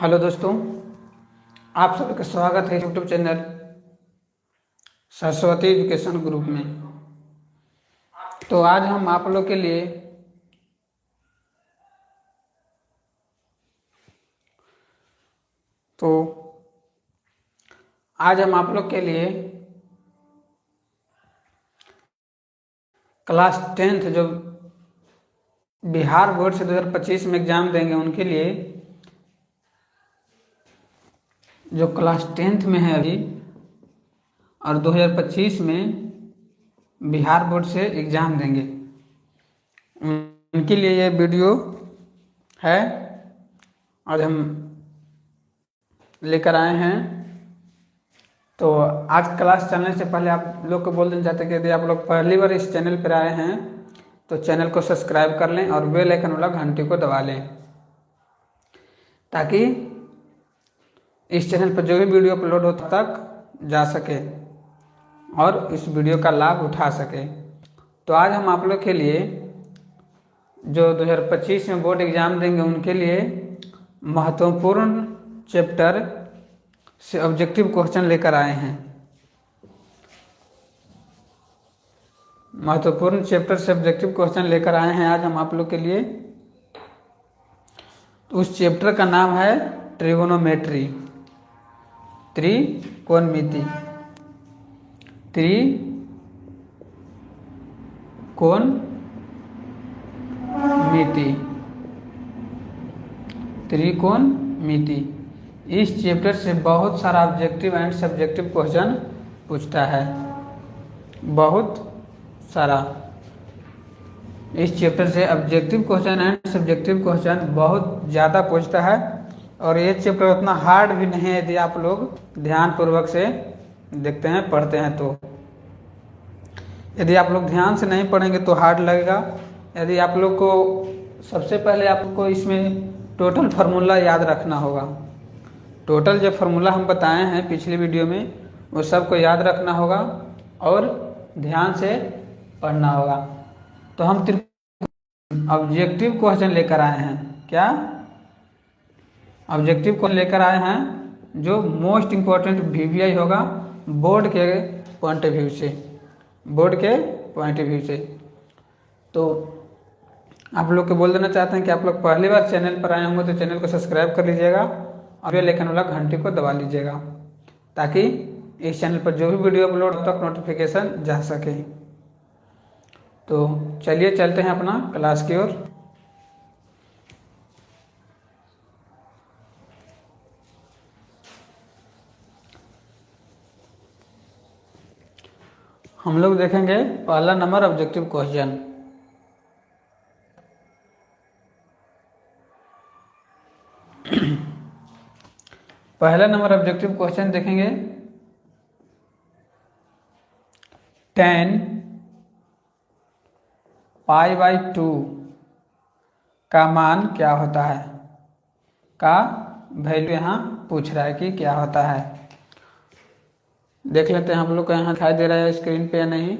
Hello दोस्तों, आप सबका स्वागत है YouTube channel Saraswati education group में। तो आज हम आप लोग के लिए क्लास 10th जो बिहार बोर्ड से 2025 में एग्जाम देंगे उनके लिए, जो क्लास 10th में है अभी और 2025 में बिहार बोर्ड से एग्ज़ाम देंगे, उनके लिए ये वीडियो है। आज हम लेकर आए हैं। तो आज क्लास चलने से पहले आप लोग को बोल देना चाहते हैं कि यदि आप लोग पहली बार इस चैनल पर आए हैं तो चैनल को सब्सक्राइब कर लें और बेल आइकन वाला घंटी को दबा लें, ताकि इस चैनल पर जो भी वीडियो अपलोड होता तक जा सके और इस वीडियो का लाभ उठा सके। तो आज हम आप लोग के लिए जो 2025 में बोर्ड एग्ज़ाम देंगे उनके लिए महत्वपूर्ण चैप्टर से ऑब्जेक्टिव क्वेश्चन लेकर आए हैं। महत्वपूर्ण चैप्टर से ऑब्जेक्टिव क्वेश्चन लेकर आए हैं आज हम आप लोग के लिए। तो उस चैप्टर का नाम है ट्रिगोनोमेट्री, त्रिकोणमिति। त्रिकोणमिति इस चैप्टर से बहुत सारा ऑब्जेक्टिव एंड सब्जेक्टिव क्वेश्चन पूछता है, बहुत सारा। इस चैप्टर से objective question and subjective question बहुत ज़्यादा पूछता है और ये चैप्टर उतना हार्ड भी नहीं है यदि आप लोग ध्यानपूर्वक से देखते हैं, पढ़ते हैं। तो यदि आप लोग ध्यान से नहीं पढ़ेंगे तो हार्ड लगेगा। यदि आप लोग को सबसे पहले आपको इसमें टोटल फार्मूला याद रखना होगा। टोटल जो फार्मूला हम बताए हैं पिछली वीडियो में वो सबको याद रखना होगा और ध्यान से पढ़ना होगा। तो हम ऑब्जेक्टिव क्वेश्चन लेकर आए हैं। क्या ऑब्जेक्टिव क्वेश्चन लेकर आए हैं जो मोस्ट इम्पोर्टेंट VVI होगा बोर्ड के पॉइंट ऑफ व्यू से, बोर्ड के पॉइंट ऑफ व्यू से। तो आप लोग को बोल देना चाहते हैं कि आप लोग पहली बार चैनल पर आए होंगे तो चैनल को सब्सक्राइब कर लीजिएगा और बेल आइकन वाला घंटी को दबा लीजिएगा, ताकि इस चैनल पर जो भी वीडियो अपलोड तक नोटिफिकेशन जा सके। तो चलिए चलते हैं अपना क्लास की ओर। हम लोग देखेंगे पहला नंबर ऑब्जेक्टिव क्वेश्चन। पहला नंबर ऑब्जेक्टिव क्वेश्चन देखेंगे, 10 π/2 का मान क्या होता है, का वैल्यू यहाँ पूछ रहा है कि क्या होता है। देख लेते हैं हम लोग को यहाँ दिखाई दे रहा है स्क्रीन पे या नहीं।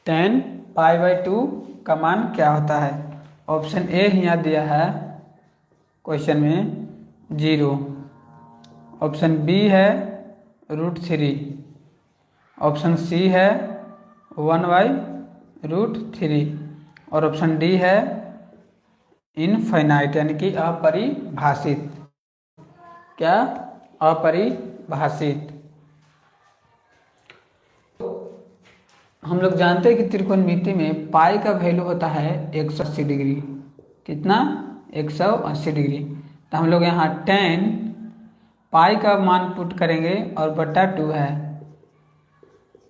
टेन π/2 का मान क्या होता है। ऑप्शन ए यहाँ दिया है क्वेश्चन में 0, ऑप्शन बी है √3, ऑप्शन सी है 1/√3 और ऑप्शन डी है इनफाइनाइट यानी कि अपरिभाषित। क्या? अपरिभाषित। हम लोग जानते हैं कि त्रिकोणमिति में पाई का वैल्यू होता है 180 डिग्री। कितना? 180 डिग्री। तो हम लोग यहाँ 10 पाई का मान पुट करेंगे और बटा 2 है,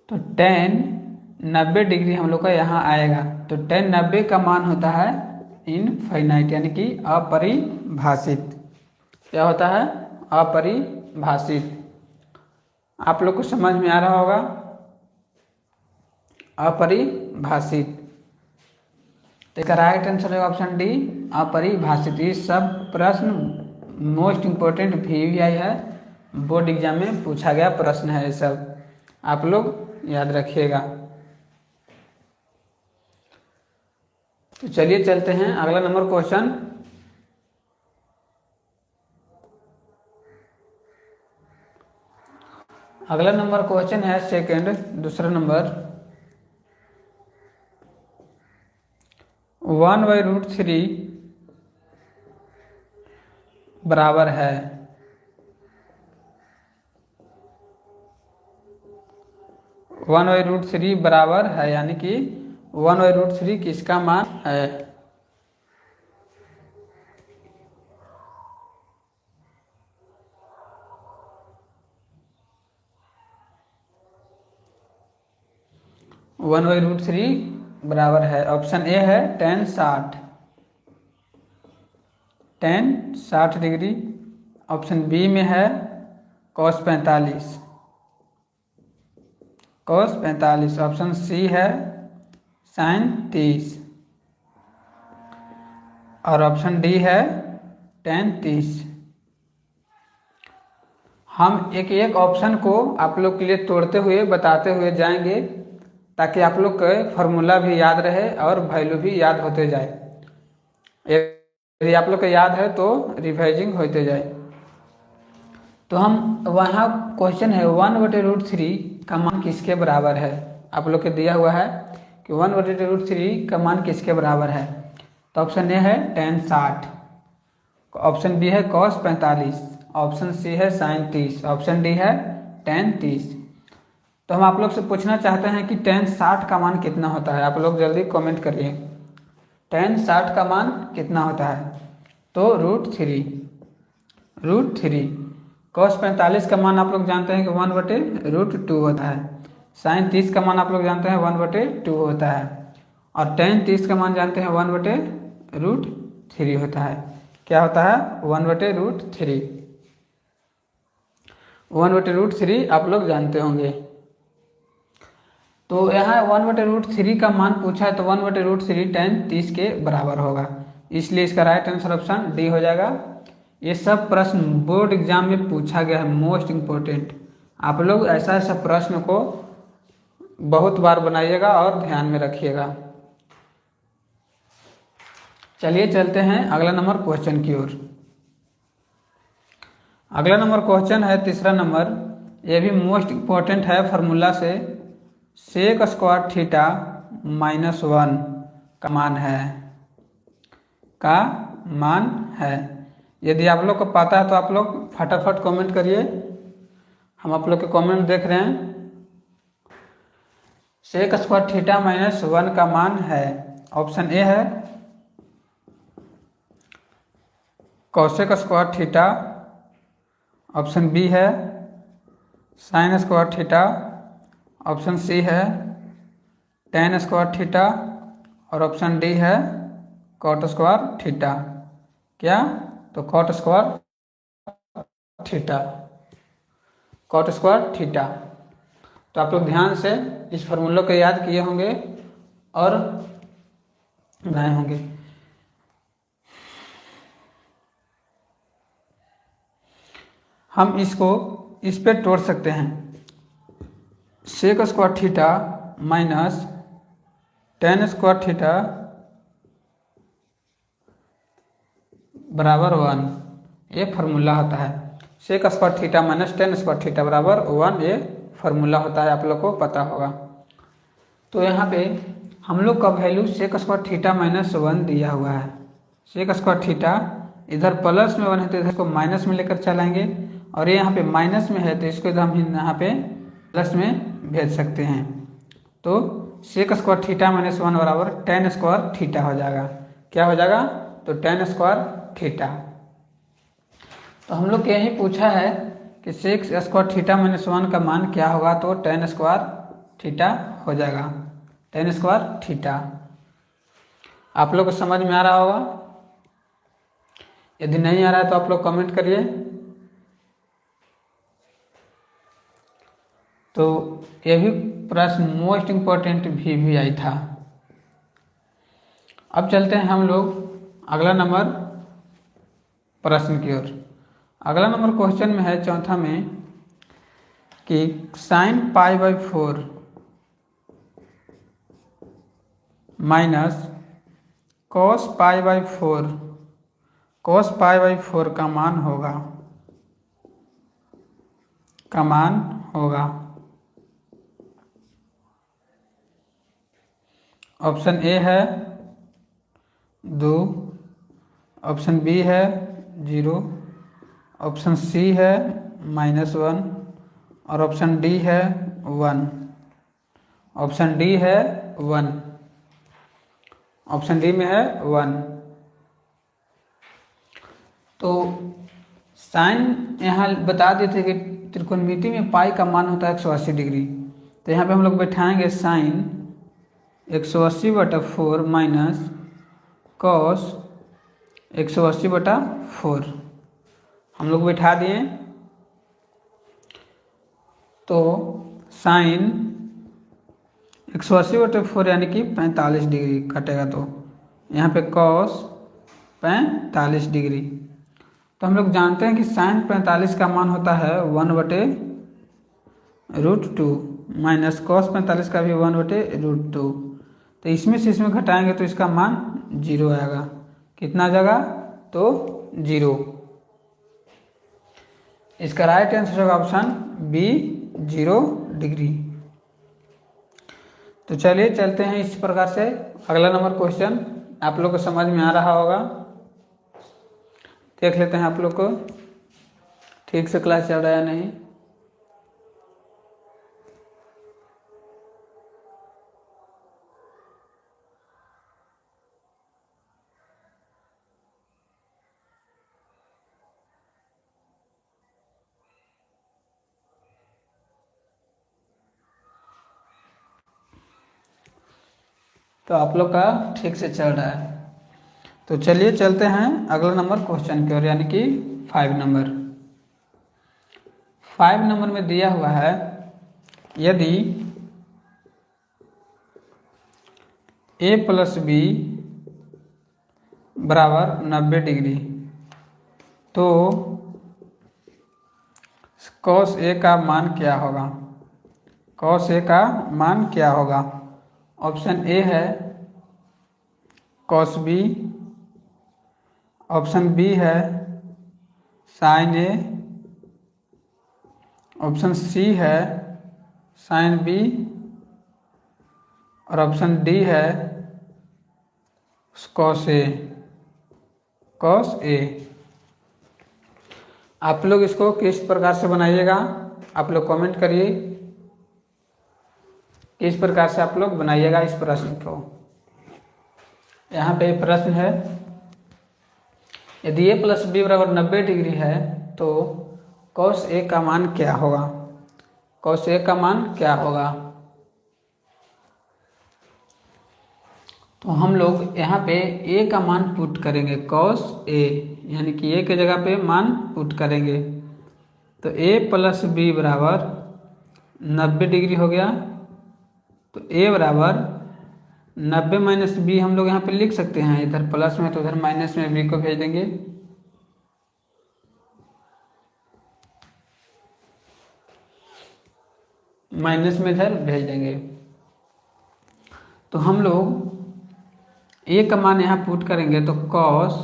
तो 10 90 डिग्री हम लोग का यहाँ आएगा। तो 10 90 का मान होता है इनफाइनाइट यानी कि अपरिभाषित। क्या होता है? अपरिभाषित। आप लोग को समझ में आ रहा होगा, अपरिभाषित। तो इसका राइट आंसर होगा ऑप्शन डी, अपरिभाषित। इस सब प्रश्न मोस्ट इम्पोर्टेंट VVI है, बोर्ड एग्जाम में पूछा गया प्रश्न है, ये सब आप लोग याद रखिएगा। तो चलिए चलते हैं अगला नंबर क्वेश्चन। अगला नंबर क्वेश्चन है सेकंड, दूसरा नंबर 1/√3 बराबर है 1/√3 बराबर है, यानी कि 1/√3 किसका मान है? वन बाई रूट थ्री बराबर है, ऑप्शन ए है tan 60 डिग्री। ऑप्शन बी में है cos 45। ऑप्शन सी है sin 30 और ऑप्शन डी है tan 30। हम एक एक ऑप्शन को आप लोग के लिए तोड़ते हुए बताते हुए जाएंगे, ताकि आप लोग का फॉर्मूला भी याद रहे और वैल्यू भी याद होते जाए। यदि आप लोग को याद है तो रिवाइजिंग होते जाए। तो हम वहाँ क्वेश्चन है 1/√3 का मान किसके बराबर है? आप लोग के दिया हुआ है कि 1/√3 का मान किसके बराबर है। तो ऑप्शन ए है tan 60, ऑप्शन बी है cos 45, ऑप्शन सी है sin 30, ऑप्शन डी है tan 30। तो हम आप लोग से पूछना चाहते हैं कि tan 60 का मान कितना होता है। आप लोग जल्दी कमेंट करिए, tan 60 का मान कितना होता है? तो √3। cos 45 का मान आप लोग जानते हैं कि 1/√2 होता है। sin 30 का मान आप लोग जानते हैं 1/2 होता है। और tan 30 का मान जानते हैं 1/√3 होता है। क्या होता है? 1/√3। 1/√3 आप लोग जानते होंगे। तो यहाँ 1/√3 का मान पूछा है, तो 1/√3 tan 30 के बराबर होगा, इसलिए इसका राइट आंसर ऑप्शन डी हो जाएगा। ये सब प्रश्न बोर्ड एग्जाम में पूछा गया है, मोस्ट इम्पोर्टेंट। आप लोग ऐसा ऐसा प्रश्न को बहुत बार बनाइएगा और ध्यान में रखिएगा। चलिए चलते हैं अगला नंबर क्वेश्चन की ओर। अगला नंबर क्वेश्चन है तीसरा नंबर, ये भी मोस्ट इम्पोर्टेंट है। फार्मूला से sec स्क्वायर थीटा -1 का मान है। यदि आप लोग को पता है तो आप लोग फटाफट कमेंट करिए, हम आप लोग के कमेंट देख रहे हैं। sec स्क्वायर थीटा -1 का मान है, ऑप्शन ए है cosec square theta, option B है sin square theta, option C है tan स्क्वायर थीटा और ऑप्शन डी है cot स्क्वायर थीटा। क्या? तो cot स्क्वायर थीटा। तो आप लोग ध्यान से इस फॉर्मूले को याद किए होंगे और बनाए होंगे। हम इसको इस पे तोड़ सकते हैं, sec square theta minus tan square theta बराबर 1, ये फार्मूला होता है। sec square theta minus tan square theta बराबर 1, ये फार्मूला होता है, आप लोग को पता होगा। तो यहाँ पे हम लोग का वैल्यू sec स्क्वायर थीटा -1 दिया हुआ है। sec स्क्वायर थीटा इधर प्लस में 1 है तो इधर को माइनस में लेकर चलाएंगे, और ये यहाँ पे माइनस में है तो इसको हम यहाँ पे प्लस में भेज सकते हैं। तो sec स्क्वायर थीटा -1 बराबर tan स्क्वायर थीटा हो जाएगा। क्या हो जाएगा? तो tan स्क्वायर थीटा। तो हम लोग यही पूछा है कि sec स्क्वायर थीटा -1 का मान क्या होगा, तो tan स्क्वायर थीटा हो जाएगा, tan स्क्वायर थीटा। आप लोग को समझ में आ रहा होगा। यदि नहीं आ रहा है तो आप लोग कमेंट करिए। तो यह भी प्रश्न मोस्ट इम्पोर्टेंट VVI था। अब चलते हैं हम लोग अगला नंबर प्रश्न की ओर। अगला नंबर क्वेश्चन में है चौथा में कि sine pi by 4 minus cos pi by 4 का मान होगा ऑप्शन ए है 2, ऑप्शन बी है 0, ऑप्शन सी है -1 और ऑप्शन डी है 1। ऑप्शन डी है 1, ऑप्शन डी में है 1। तो साइन यहाँ बता दिए थे कि त्रिकोणमिति में पाई का मान होता है 180 डिग्री। तो यहाँ पे हम लोग बैठाएंगे साइन 180/4 माइनस कॉस 180/4 हम लोग बैठा दिए। तो साइन 180/4 यानी कि 45 डिग्री कटेगा, तो यहाँ पे कॉस 45 डिग्री। तो हम लोग जानते हैं कि साइन 45 का मान होता है 1/√2 माइनस कॉस 45 का भी 1/√2। तो इसमें से इसमें घटाएंगे तो इसका मान 0 आएगा। कितना जगह? तो 0। इसका राइट आंसर होगा ऑप्शन बी 0 डिग्री। तो चलिए चलते हैं इस प्रकार से अगला नंबर क्वेश्चन। आप लोग को समझ में आ रहा होगा, देख लेते हैं आप लोग को ठीक से क्लास चल रहा है या नहीं। तो आप लोग का ठीक से चल रहा है। तो चलिए चलते हैं अगला नंबर क्वेश्चन की ओर, यानी कि 5 नंबर। 5 नंबर में दिया हुआ है यदि a + b बराबर 90 डिग्री तो cos a का मान क्या होगा? cos a का मान क्या होगा? ऑप्शन ए है cos b, ऑप्शन बी है साइन ए, ऑप्शन सी है साइन बी और ऑप्शन डी है cos ए। आप लोग इसको किस प्रकार से बनाइएगा, आप लोग कमेंट करिए किस प्रकार से आप लोग बनाइएगा इस प्रश्न को। यहाँ पे प्रश्न है यदि a + b बराबर 90 डिग्री है तो cos a का मान क्या होगा? cos a का मान क्या होगा? तो हम लोग यहाँ पे a का मान पुट करेंगे cos a, यानी कि a के जगह पे मान पुट करेंगे। तो a + b बराबर 90 डिग्री हो गया। तो a बराबर 90 - b हम लोग यहाँ पे लिख सकते हैं, इधर प्लस में तो उधर माइनस में b को भेज देंगे। माइनस में इधर भेज देंगे। तो हम लोग a का मान यहाँ पुट करेंगे तो cos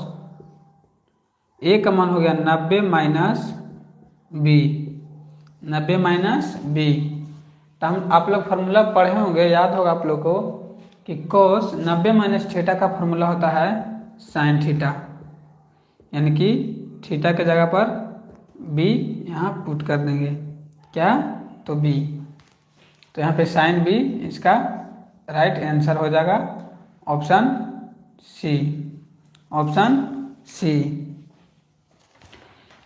a का मान हो गया 90 - b, 90 - b। तो हम आप लोग फार्मूला पढ़े होंगे, याद होगा आप लोग को कि cos 90 - थीटा का फार्मूला होता है साइन थीटा, यानी कि थीटा के जगह पर b यहाँ पुट कर देंगे। क्या? तो b। तो यहाँ पे साइन b इसका राइट आंसर हो जाएगा ऑप्शन सी। Option C.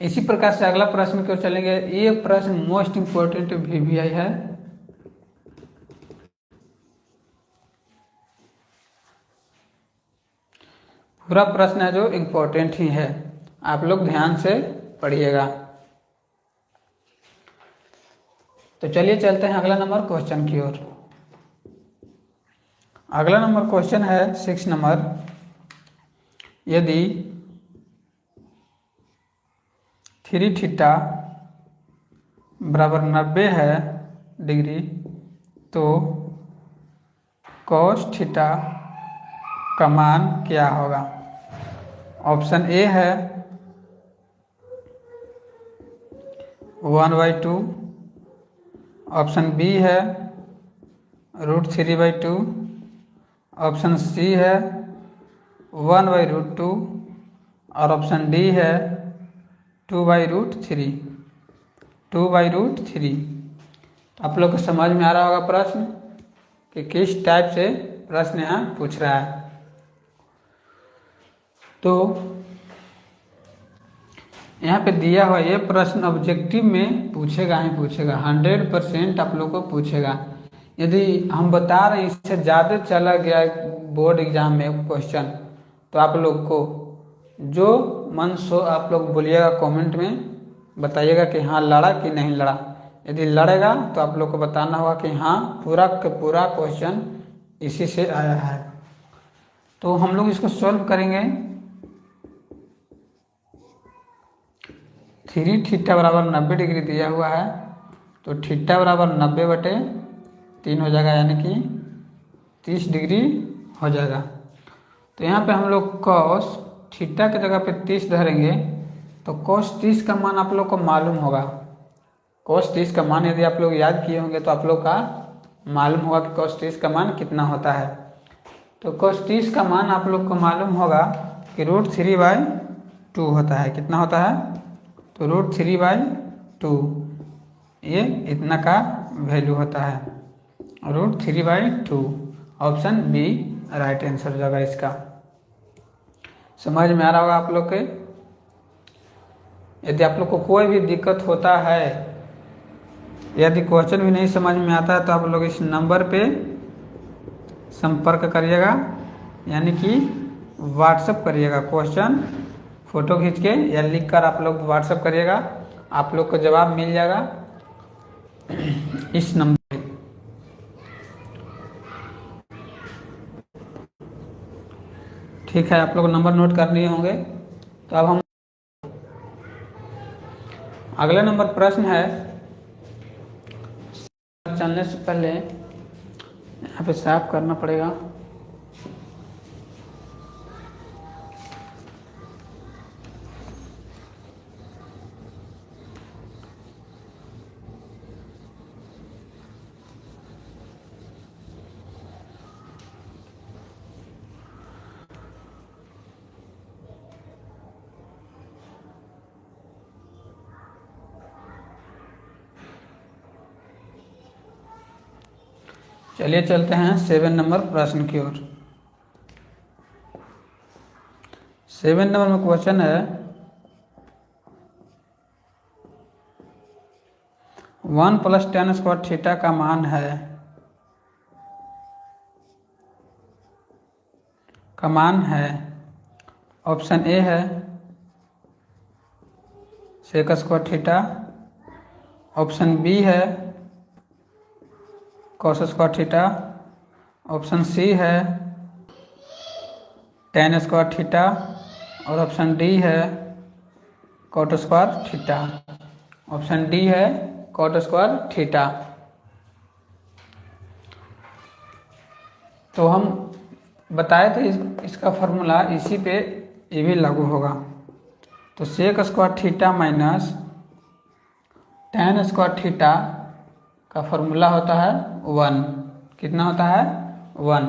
इसी प्रकार से अगला प्रश्न की ओर चलेंगे। ये प्रश्न मोस्ट इंपोर्टेंट VVI है। पूरा प्रश्न है जो इम्पोर्टेंट ही है, आप लोग ध्यान से पढ़िएगा। तो चलिए चलते हैं अगला नंबर क्वेश्चन की ओर। अगला नंबर क्वेश्चन है 6 नंबर। यदि 3 थीटा बराबर 90 है डिग्री, तो cos थीटा का मान क्या होगा? ऑप्शन ए है 1/2, ऑप्शन बी है √3/2, ऑप्शन सी है 1/√2 और ऑप्शन डी है 2/√3। 2/√3। आप लोग को समझ में आ रहा होगा प्रश्न कि किस टाइप से प्रश्न यहाँ पूछ रहा है। तो यहाँ पे दिया हुआ ये प्रश्न ऑब्जेक्टिव में पूछेगा ही पूछेगा, 100% आप लोग को पूछेगा। यदि हम बता रहे हैं इससे ज़्यादा चला गया बोर्ड एग्जाम में क्वेश्चन, तो आप लोग को जो मन सो आप लोग बोलिएगा, कमेंट में बताइएगा कि हाँ लड़ा कि नहीं लड़ा। यदि लड़ेगा तो आप लोग को बताना होगा कि हाँ पूरा का पूरा क्वेश्चन इसी से आया है। तो हम लोग इसको सॉल्व करेंगे। 3 थीटा बराबर 90 डिग्री दिया हुआ है, तो थीटा बराबर 90/3 हो जाएगा, यानी कि 30 डिग्री हो जाएगा। तो यहाँ पे हम लोग cos थीटा की जगह पे 30 धरेंगे, तो cos 30 का मान आप लोग को मालूम होगा। cos 30 का मान यदि आप लोग याद किए होंगे तो आप लोग का मालूम होगा कि cos 30 का मान कितना होता है। तो cos 30 का मान आप लोग को मालूम होगा कि √3/2 होता है। कितना होता है? तो √3/2, ये इतना का वैल्यू होता है, √3/2। ऑप्शन बी राइट आंसर हो जाएगा इसका। समझ में आ रहा होगा आप लोग के। यदि आप लोग को कोई भी दिक्कत होता है, यदि क्वेश्चन भी नहीं समझ में आता है, तो आप लोग इस नंबर पे संपर्क करिएगा, यानी कि व्हाट्सएप करिएगा। क्वेश्चन फोटो खींच के या लिख कर आप लोग व्हाट्सएप करिएगा, आप लोग को जवाब मिल जाएगा इस नंबर पे। ठीक है, आप लोग नंबर नोट कर लिए होंगे। तो अब हम अगला नंबर प्रश्न है। चलने से पहले यहाँ पे साफ करना पड़ेगा। चलिए चलते हैं 7 नंबर प्रश्न की ओर। 7 नंबर में क्वेश्चन है 1 + tan² थीटा का मान है, ऑप्शन ए है sec² थीटा, ऑप्शन बी है cos² थीटा, ऑप्शन सी है tan² थीटा और ऑप्शन डी है cot² थीटा। ऑप्शन डी है cot² थीटा। तो हम बताए थे इसका फॉर्मूला इसी पे ये भी लागू होगा। तो sec² theta minus tan² theta का फॉर्मूला होता है 1। कितना होता है? 1।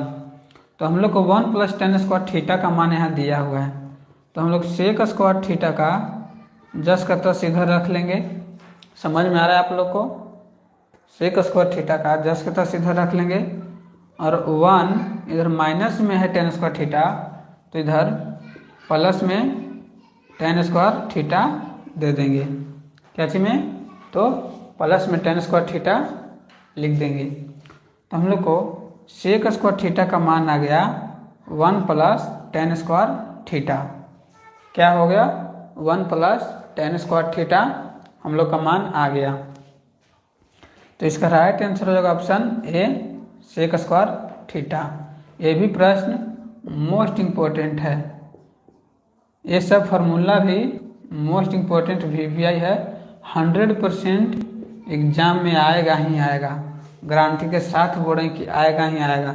तो हम लोग को 1 + tan² थीटा का मान यहाँ दिया हुआ है, तो हम लोग sec² थीटा का जस का तस इधर रख लेंगे। समझ में आ रहा है आप लोग को? sec² थीटा का जस का तस इधर रख लेंगे, और 1 इधर माइनस में है tan² थीटा, तो इधर प्लस में tan² थीटा दे देंगे। क्या चीज में? तो प्लस में tan² थीटा लिख देंगे। तो हम लोग को sec² थीटा का मान आ गया 1 + tan² थीटा। क्या हो गया? 1 + tan² थीटा हम लोग का मान आ गया। तो इसका राइट आंसर हो जाएगा ऑप्शन ए sec² थीटा। ये भी प्रश्न मोस्ट इम्पोर्टेंट है। ये सब फार्मूला भी मोस्ट इम्पोर्टेंट वीवीआई है, 100% एग्जाम में आएगा ही आएगा, गारंटी के साथ बोल रहे हैं कि आएगा ही आएगा।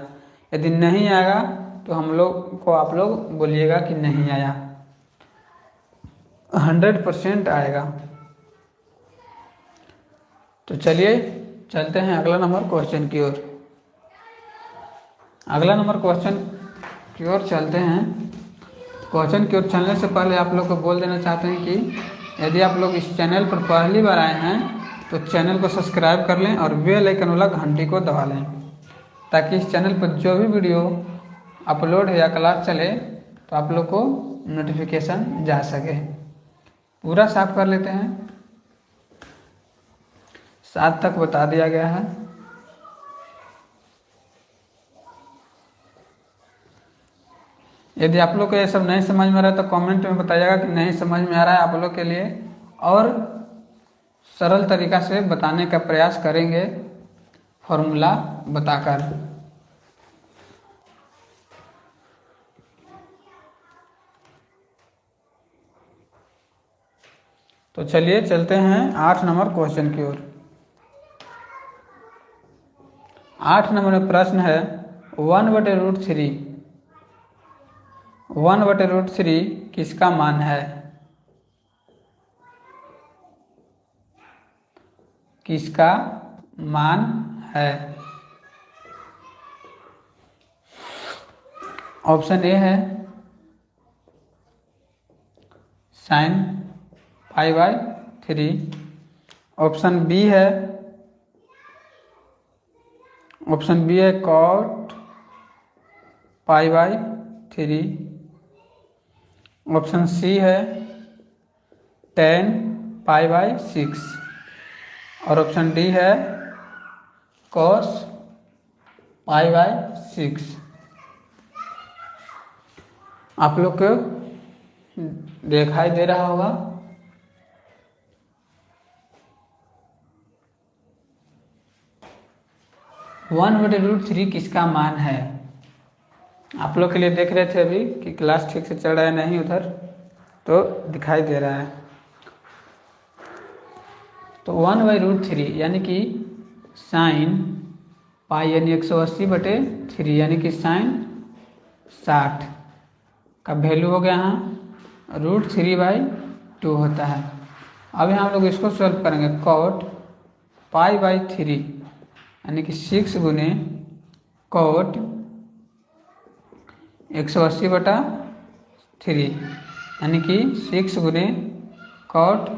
यदि नहीं आएगा तो हम लोग को आप लोग बोलिएगा कि नहीं आया, 100% आएगा। तो चलिए चलते हैं अगला नंबर क्वेश्चन की ओर। अगला नंबर क्वेश्चन की ओर चलते हैं। क्वेश्चन की ओर चलने से पहले आप लोग को बोल देना चाहते हैं कि यदि आप लोग इस चैनल पर पहली बार आए हैं तो चैनल को सब्सक्राइब कर लें और बेल आइकन वाला घंटी को दबा लें, ताकि इस चैनल पर जो भी वीडियो अपलोड या क्लास चले तो आप लोग को नोटिफिकेशन जा सके। पूरा साफ कर लेते हैं, 7 तक बता दिया गया है। यदि आप लोग को ये सब नहीं समझ में आ रहा है तो कमेंट में बताइएगा कि नहीं समझ में आ रहा है। आप लोग के लिए और सरल तरीका से बताने का प्रयास करेंगे फॉर्मूला बताकर। तो चलिए चलते हैं 8 नंबर क्वेश्चन की ओर। 8 नंबर में प्रश्न है 1/√3 1/√3 किसका मान है? किसका मान है? ऑप्शन ए है sin π/3, ऑप्शन बी है cot π/3, ऑप्शन सी है tan π/6 और ऑप्शन डी है cos π/6। आप लोग को दिखाई दे रहा होगा। (1/√3) किसका मान है? आप लोग के लिए देख रहे थे अभी कि क्लास ठीक से चल रहा है नहीं, उधर तो दिखाई दे रहा है। तो 1/√3 यानी कि sin π यानी 180/3 यानी कि sin 60 का वैल्यू हो गया यहाँ √3/2 होता है। अब यहाँ हम लोग इसको सॉल्व करेंगे। cot π/3 यानी कि 6 गुने cot 180/3 यानी कि 6 गुने cot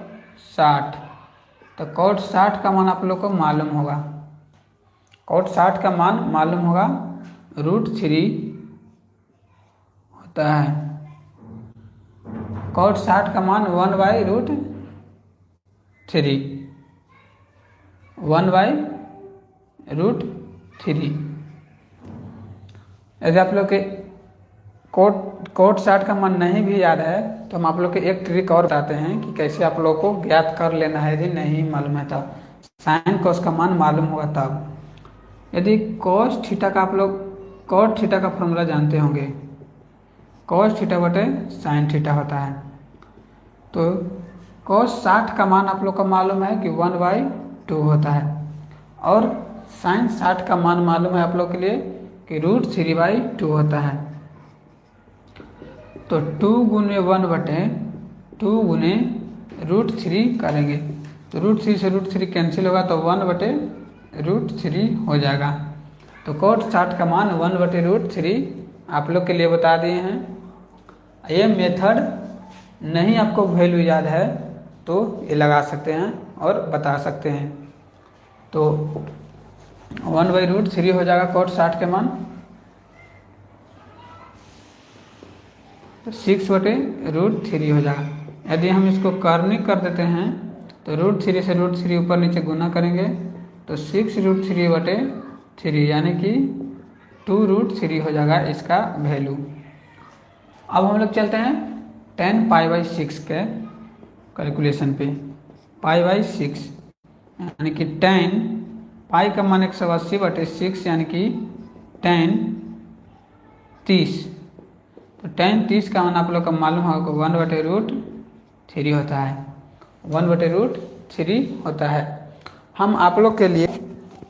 60। तो cot 60 का मान आप लोग को मालूम होगा। cot 60 का मान मालूम होगा √3 होता है। cot 60 का मान 1/√3 1/√3। यदि आप लोग के कोट 60 का मान नहीं भी याद है तो हम आप लोग के एक ट्रिक और बताते हैं कि कैसे आप लोग को ज्ञात कर लेना है यदि नहीं मालूम है तब। साइन कोस का मान मालूम होगा तब। यदि कोस थीटा का आप लोग कोट थीटा का फॉर्मूला जानते होंगे, कोस थीटा बटे साइन थीटा होता है। तो कोस 60 का मान आप लोग को मालूम है कि 1/2 होता है और साइन 60 का मान मालूम है आप लोग के लिए कि √3/2 होता है। तो 2 गुने 1/2 गुने √3 करेंगे तो √3 से √3 कैंसिल होगा तो 1/√3 हो जाएगा। तो कोट 60 का मान 1/√3 आप लोग के लिए बता दिए हैं। ये मेथड नहीं आपको वैल्यू याद है तो ये लगा सकते हैं और बता सकते हैं। तो 1/√3 हो जाएगा कोट 60 के मान। 6/√3 हो जाएगा। यदि हम इसको कर्णिक कर देते हैं तो √3 से √3 ऊपर नीचे गुना करेंगे तो 6√3/3 यानी कि 2√3 हो जाएगा इसका वैल्यू। अब हम लोग चलते हैं tan π/6 के कैलकुलेशन पे। π/6 यानी कि tan पाई का मान 180/6 यानी कि tan 30। तो tan 30 का मान आप लोग का मालूम होगा 1/√3 3 होता है, 1/√3 होता है। हम आप लोग के लिए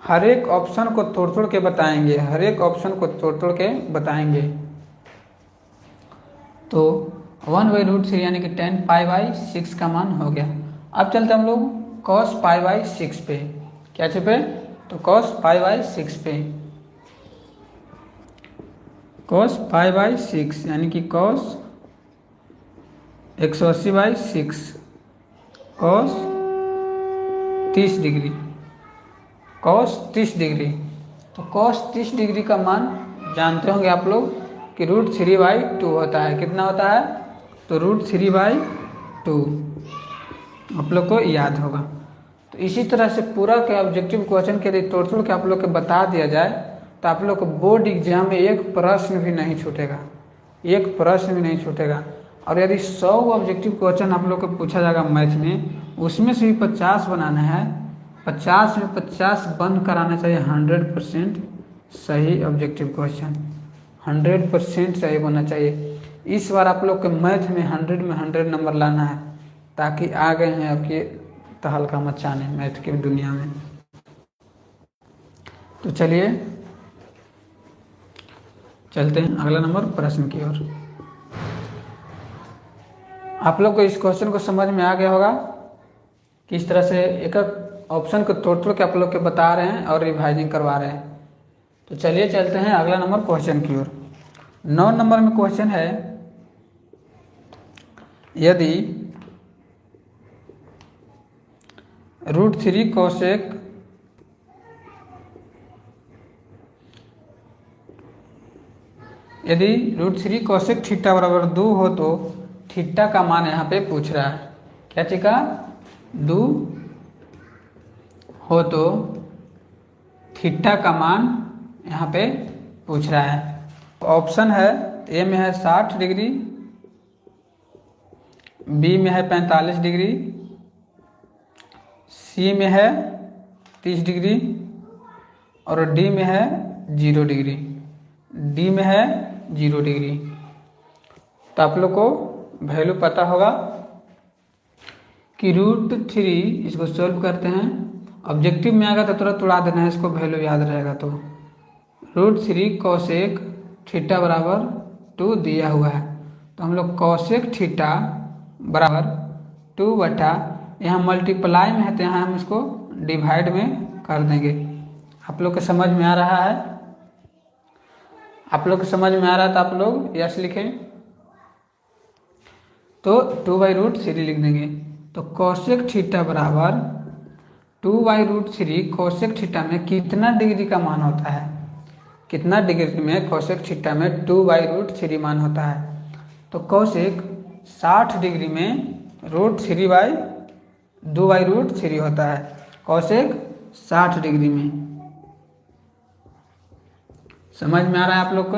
हर एक ऑप्शन को तोड़ तोड़ के बताएंगे, हर एक ऑप्शन को तोड़ तोड़ के बताएंगे। तो 1/√3 यानी कि 10π/6 का मान हो गया। अब चलते हम लोग cos π/6 पे। क्या पे? तो cos π/6 पे, cos π/6 यानी कि cos 180/6 cos 30 degree, cos 30 degree. तो cos 30 डिग्री का मान जानते होंगे आप लोग कि √3/2 होता है। कितना होता है? तो √3/2 आप लोग को याद होगा। तो इसी तरह से पूरा के ऑब्जेक्टिव क्वेश्चन के लिए तोड़ तोड़ के आप लोग को बता दिया जाए तो आप लोग को बोर्ड एग्जाम में एक प्रश्न भी नहीं छूटेगा, एक प्रश्न भी नहीं छूटेगा। और यदि 100 ऑब्जेक्टिव क्वेश्चन आप लोग को पूछा जाएगा मैथ में, उसमें से भी 50 बनाना है, 50 में 50 बंद कराना चाहिए 100% सही ऑब्जेक्टिव क्वेश्चन, 100% सही होना चाहिए। इस बार आप लोग के मैथ में 100 में 100 नंबर लाना है, ताकि आ गए हैं आपके तहलका मचाने मैथ की दुनिया में। तो चलिए चलते हैं अगला नंबर प्रश्न की ओर। आप लोग को इस क्वेश्चन को समझ में आ गया होगा किस तरह से एक एक ऑप्शन को तोड़ तोड़ के आप लोग के बता रहे हैं और रिवाइजिंग करवा रहे हैं। तो चलिए चलते हैं अगला नंबर क्वेश्चन की ओर। 9 नंबर में क्वेश्चन है, यदि √3 कोसेक यदि √3 कोसेक थीटा बराबर 2 हो तो थीटा का मान यहाँ पे पूछ रहा है। क्या चीज का? 2 हो तो थीटा का मान यहाँ पे पूछ रहा है। ऑप्शन है, ए में है 60 डिग्री, बी में है 45 डिग्री, सी में है 30 डिग्री और डी में है 0 डिग्री। डी में है 0 डिग्री। तो आप लोग को वैल्यू पता होगा कि √3 इसको सॉल्व करते हैं, ऑब्जेक्टिव में आएगा तो तुरंत उड़ा देना है, इसको वैल्यू याद रहेगा। तो √3 कोसेक थीटा बराबर 2 दिया हुआ है, तो हम लोग कोसेक थीटा बराबर 2 बटा, यहाँ मल्टीप्लाई में है तो यहाँ हम इसको डिवाइड में कर देंगे। आप लोग को समझ में आ रहा है? आप लोग को समझ में आ रहा है तो आप लोग यस लिखें। तो 2/√3 लिख देंगे। तो कोसेक थीटा बराबर 2/√3 कोसेक थीटा में कितना डिग्री का मान होता है? कितना डिग्री में कोसेक थीटा में 2/√3 मान होता है? तो कोसेक 60 डिग्री में √3/2/√3 होता है। कोसेक 60 डिग्री में। समझ में आ रहा है आप लोग को?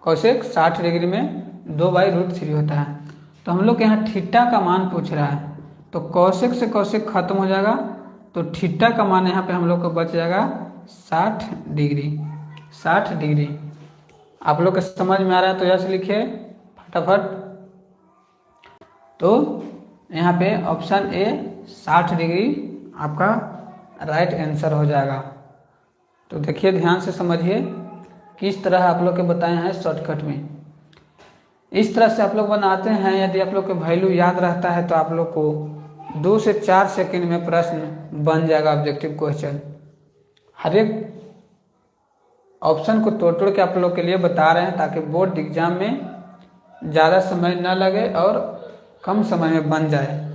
कोसेक 60 डिग्री में 2/√3 होता है। तो हम लोग यहाँ थीटा का मान पूछ रहा है, तो कोसेक से कोसेक खत्म हो जाएगा, तो थीटा का मान यहाँ पे हम लोग को बच जाएगा 60 डिग्री। 60 डिग्री आप लोग को समझ में आ रहा है तो यस लिखिए फटाफट। तो यहाँ पे ऑप्शन ए 60 डिग्री आपका राइट आंसर हो जाएगा। तो देखिए ध्यान से समझिए किस तरह आप लोग के बताए हैं शॉर्टकट में। इस तरह से आप लोग बनाते हैं। यदि आप लोग को वैल्यू याद रहता है तो आप लोग को 2 से 4 सेकंड में प्रश्न बन जाएगा ऑब्जेक्टिव क्वेश्चन। हर एक ऑप्शन को तोड़ तोड़ के आप लोग के लिए बता रहे हैं ताकि बोर्ड एग्जाम में ज़्यादा समय न लगे और कम समय में बन जाए।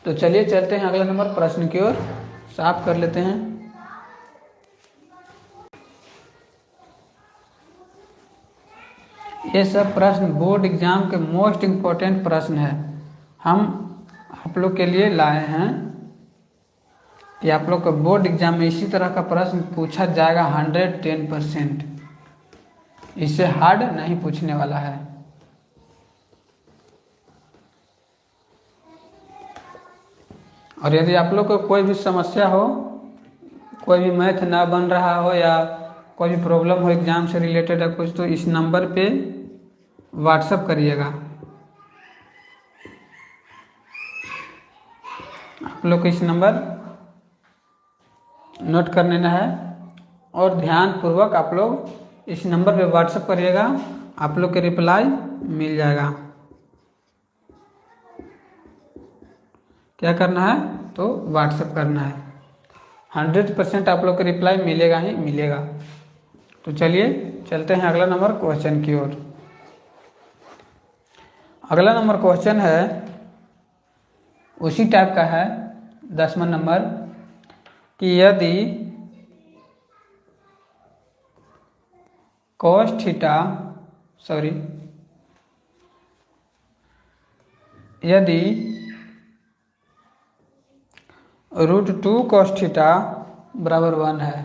तो चलिए चलते हैं अगला नंबर प्रश्न की ओर, साफ कर लेते हैं। ये सब प्रश्न बोर्ड एग्जाम के मोस्ट इम्पोर्टेंट प्रश्न है। हम आप लोग के लिए लाए हैं कि आप लोग को बोर्ड एग्जाम में इसी तरह का प्रश्न पूछा जाएगा 110%। इससे हार्ड नहीं पूछने वाला है। और यदि आप लोग को कोई भी समस्या हो, कोई भी मैथ ना बन रहा हो या कोई भी प्रॉब्लम हो एग्जाम से रिलेटेड या कुछ, तो इस नंबर पे व्हाट्सअप करिएगा। आप लोग को इस नंबर नोट कर लेना है और ध्यानपूर्वक आप लोग इस नंबर पे व्हाट्सएप करिएगा, आप लोग के रिप्लाई मिल जाएगा। क्या करना है तो व्हाट्सएप करना है, 100% आप लोग को रिप्लाई मिलेगा ही मिलेगा। तो चलिए चलते हैं अगला नंबर क्वेश्चन की ओर। अगला नंबर क्वेश्चन है उसी टाइप का है, 10वां नंबर कि यदि cos थीटा यदि √2 cos थीटा बराबर 1 है,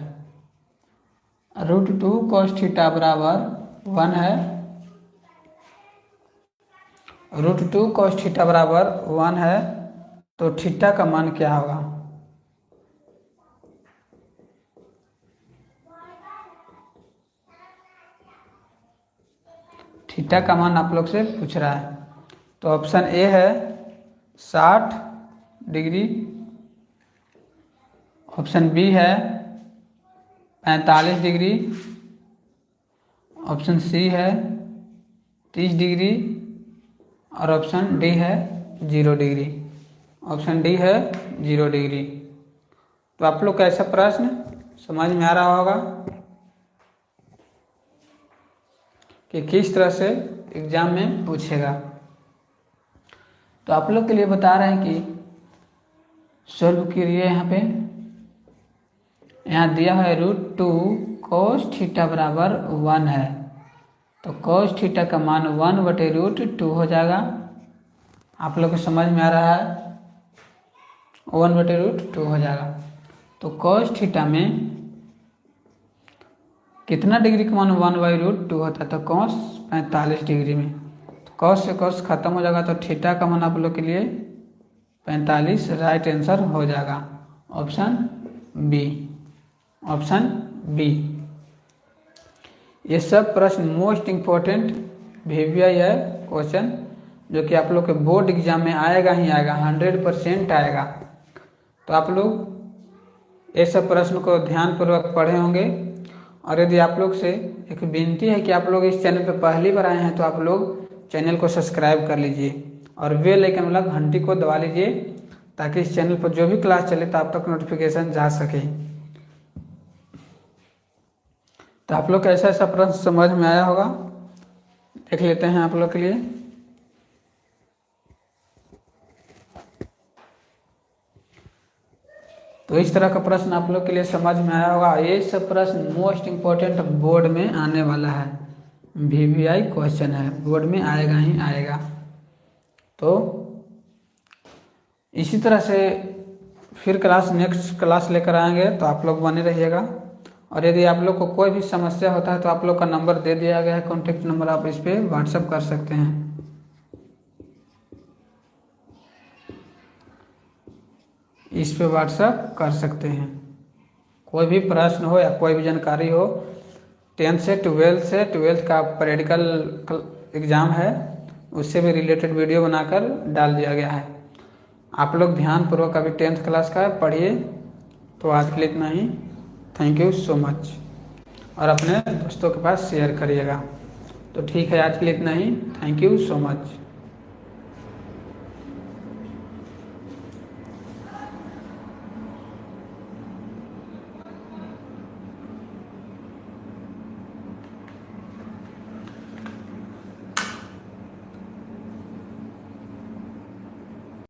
√2 cos थीटा बराबर 1 है, √2 cos थीटा बराबर 1 है, तो थीटा का मान क्या होगा? थीटा का मान आप लोग से पूछ रहा है। तो ऑप्शन ए है 60 डिग्री, ऑप्शन बी है 45 डिग्री, ऑप्शन सी है 30 डिग्री और ऑप्शन डी है 0 डिग्री। ऑप्शन डी है 0 डिग्री। तो आप लोग का ऐसा प्रश्न समझ में आ रहा होगा कि किस तरह से एग्जाम में पूछेगा। तो आप लोग के लिए बता रहे हैं कि सॉल्व करिए। यहाँ दिया है √2 cos थीटा बराबर 1 है, तो cos थीटा का मान 1/√2 हो जाएगा। आप लोग को समझ में आ रहा है, 1/√2 हो जाएगा। तो cos थीटा में कितना डिग्री का मान 1/√2 होता है? तो cos 45 डिग्री में, तो cos से cos खत्म हो जाएगा, तो थीटा का मान आप लोग के लिए 45 राइट आंसर हो जाएगा। Option B, option B. ये सब प्रश्न मोस्ट इम्पोर्टेंट VVI है क्वेश्चन, जो कि आप लोग के बोर्ड एग्जाम में आएगा ही आएगा, 100% आएगा। तो आप लोग ये सब प्रश्न को ध्यानपूर्वक पढ़े होंगे। और यदि आप लोग से एक विनती है कि आप लोग इस चैनल पर पहली बार आए हैं तो आप लोग चैनल को सब्सक्राइब कर लीजिए और बेल आइकन वाला घंटी को दबा लीजिए, ताकि इस चैनल पर जो भी क्लास चले तो आप तक नोटिफिकेशन जा सके। तो आप लोग का ऐसा ऐसा प्रश्न समझ में आया होगा, देख लेते हैं आप लोग के लिए। तो इस तरह का प्रश्न आप लोग के लिए समझ में आया होगा। ये सब प्रश्न मोस्ट इम्पोर्टेंट बोर्ड में आने वाला है, VVI क्वेश्चन है, बोर्ड में आएगा ही आएगा। तो इसी तरह से फिर नेक्स्ट क्लास लेकर आएंगे, तो आप लोग बने रहिएगा। और यदि आप लोग को कोई भी समस्या होता है तो आप लोग का नंबर दे दिया गया है, कॉन्टेक्ट नंबर, आप इस पर व्हाट्सएप कर सकते हैं। इस पे व्हाट्सएप कर सकते हैं। कोई भी प्रश्न हो या कोई भी जानकारी हो, 10th से 12th का प्रैक्टिकल एग्ज़ाम है, उससे भी रिलेटेड वीडियो बनाकर डाल दिया गया है। आप लोग ध्यानपूर्वक अभी 10th क्लास का पढ़िए। तो आज के लिए इतना ही, थैंक यू सो मच। और अपने दोस्तों के पास शेयर करिएगा। तो ठीक है, आज के लिए इतना ही, थैंक यू सो मच।